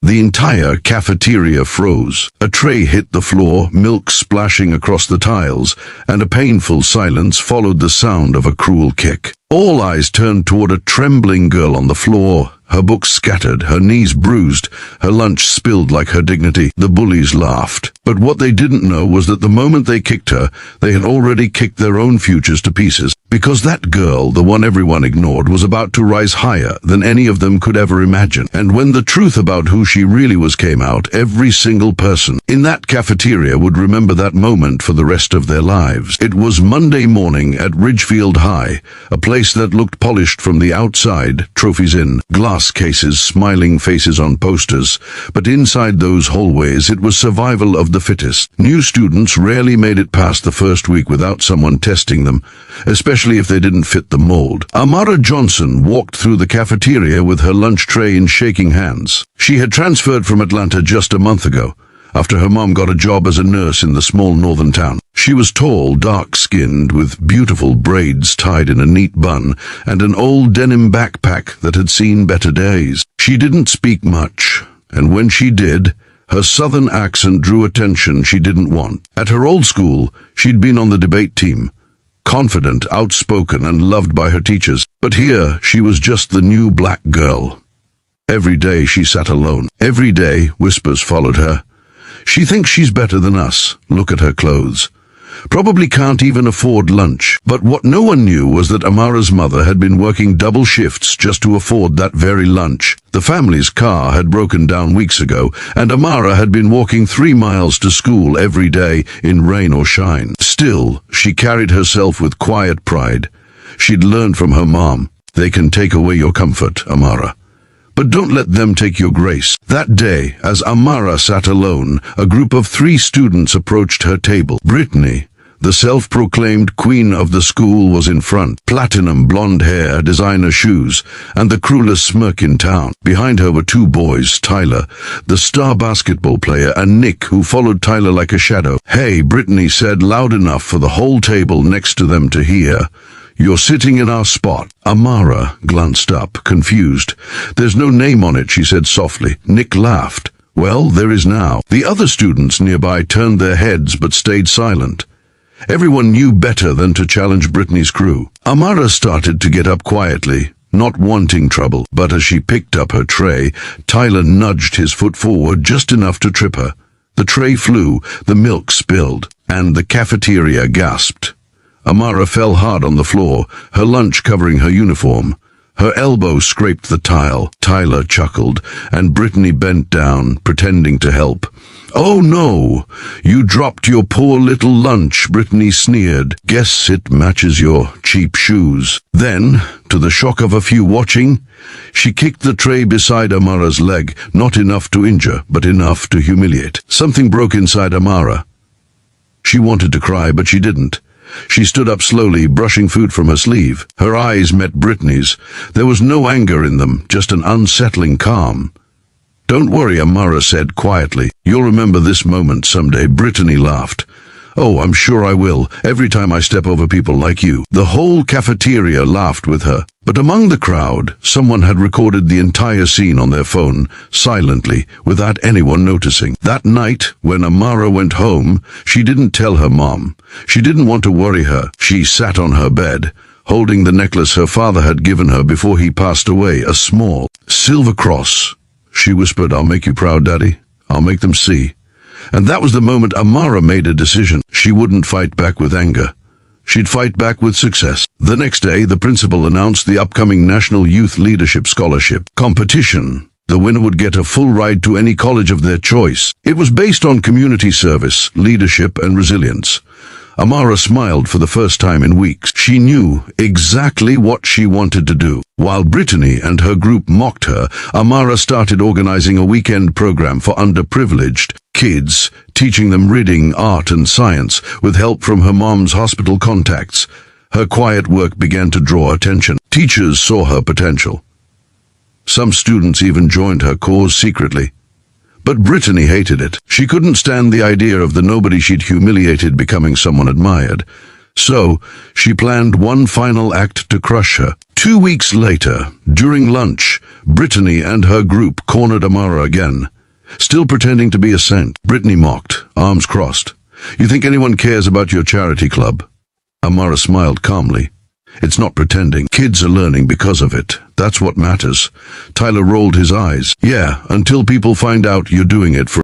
The entire cafeteria froze. A tray hit the floor, milk splashing across the tiles, and a painful silence followed the sound of a cruel kick. All eyes turned toward a trembling girl on the floor, her books scattered, her knees bruised, her lunch spilled like her dignity. The bullies laughed. But what they didn't know was that the moment they kicked her, they had already kicked their own futures to pieces. Because that girl, the one everyone ignored, was about to rise higher than any of them could ever imagine. And when the truth about who she really was came out, every single person in that cafeteria would remember that moment for the rest of their lives. It was Monday morning at Ridgefield High, a place that looked polished from the outside, trophies in, glass cases, smiling faces on posters. But inside those hallways, it was survival of the fittest. New students rarely made it past the first week without someone testing them, especially if they didn't fit the mold. Amara Johnson walked through the cafeteria with her lunch tray in shaking hands. She had transferred from Atlanta just a month ago, after her mom got a job as a nurse in the small northern town. She was tall, dark-skinned, with beautiful braids tied in a neat bun, and an old denim backpack that had seen better days. She didn't speak much, and when she did, her southern accent drew attention she didn't want. At her old school, she'd been on the debate team, confident, outspoken, and loved by her teachers. But here, she was just the new black girl. Every day she sat alone. Every day, whispers followed her. She thinks she's better than us. Look at her clothes. Probably can't even afford lunch. But what no one knew was that Amara's mother had been working double shifts just to afford that very lunch. The family's car had broken down weeks ago, and Amara had been walking 3 miles to school every day in rain or shine. Still, she carried herself with quiet pride. She'd learned from her mom, "They can take away your comfort, Amara, but don't let them take your grace." That day, as Amara sat alone, a group of 3 students approached her table. Brittany, the self-proclaimed queen of the school, was in front. Platinum blonde hair, designer shoes, and the cruelest smirk in town. Behind her were 2 boys, Tyler, the star basketball player, and Nick, who followed Tyler like a shadow. "Hey," Brittany said loud enough for the whole table next to them to hear. "You're sitting in our spot." Amara glanced up, confused. "There's no name on it," she said softly. Nick laughed. "Well, there is now." The other students nearby turned their heads but stayed silent. Everyone knew better than to challenge Brittany's crew. Amara started to get up quietly, not wanting trouble. But as she picked up her tray, Tyler nudged his foot forward just enough to trip her. The tray flew, the milk spilled, and the cafeteria gasped. Amara fell hard on the floor, her lunch covering her uniform. Her elbow scraped the tile. Tyler chuckled, and Brittany bent down, pretending to help. "Oh no, you dropped your poor little lunch," Brittany sneered. "Guess it matches your cheap shoes." Then, to the shock of a few watching, she kicked the tray beside Amara's leg, not enough to injure, but enough to humiliate. Something broke inside Amara. She wanted to cry, but she didn't. She stood up slowly, brushing food from her sleeve. Her eyes met Brittany's. There was no anger in them, just an unsettling calm. "Don't worry," Amara said quietly. "You'll remember this moment someday." Brittany laughed. "Oh, I'm sure I will, every time I step over people like you." The whole cafeteria laughed with her. But among the crowd, someone had recorded the entire scene on their phone, silently, without anyone noticing. That night, when Amara went home, she didn't tell her mom. She didn't want to worry her. She sat on her bed, holding the necklace her father had given her before he passed away, a small silver cross. She whispered, "I'll make you proud, Daddy. I'll make them see." And that was the moment Amara made a decision. She wouldn't fight back with anger. She'd fight back with success. The next day, the principal announced the upcoming National Youth Leadership Scholarship competition. The winner would get a full ride to any college of their choice. It was based on community service, leadership, and resilience. Amara smiled for the first time in weeks. She knew exactly what she wanted to do. While Brittany and her group mocked her, Amara started organizing a weekend program for underprivileged kids, teaching them reading, art, and science, with help from her mom's hospital contacts. Her quiet work began to draw attention. Teachers saw her potential. Some students even joined her cause secretly. But Brittany hated it. She couldn't stand the idea of the nobody she'd humiliated becoming someone admired. So, she planned one final act to crush her. 2 weeks later, during lunch, Brittany and her group cornered Amara again. Still pretending to be a saint. Brittany mocked, arms crossed. You think anyone cares about your charity club? Amara smiled calmly. It's not pretending. Kids are learning because of it. That's what matters. Tyler rolled his eyes. Yeah, until people find out you're doing it for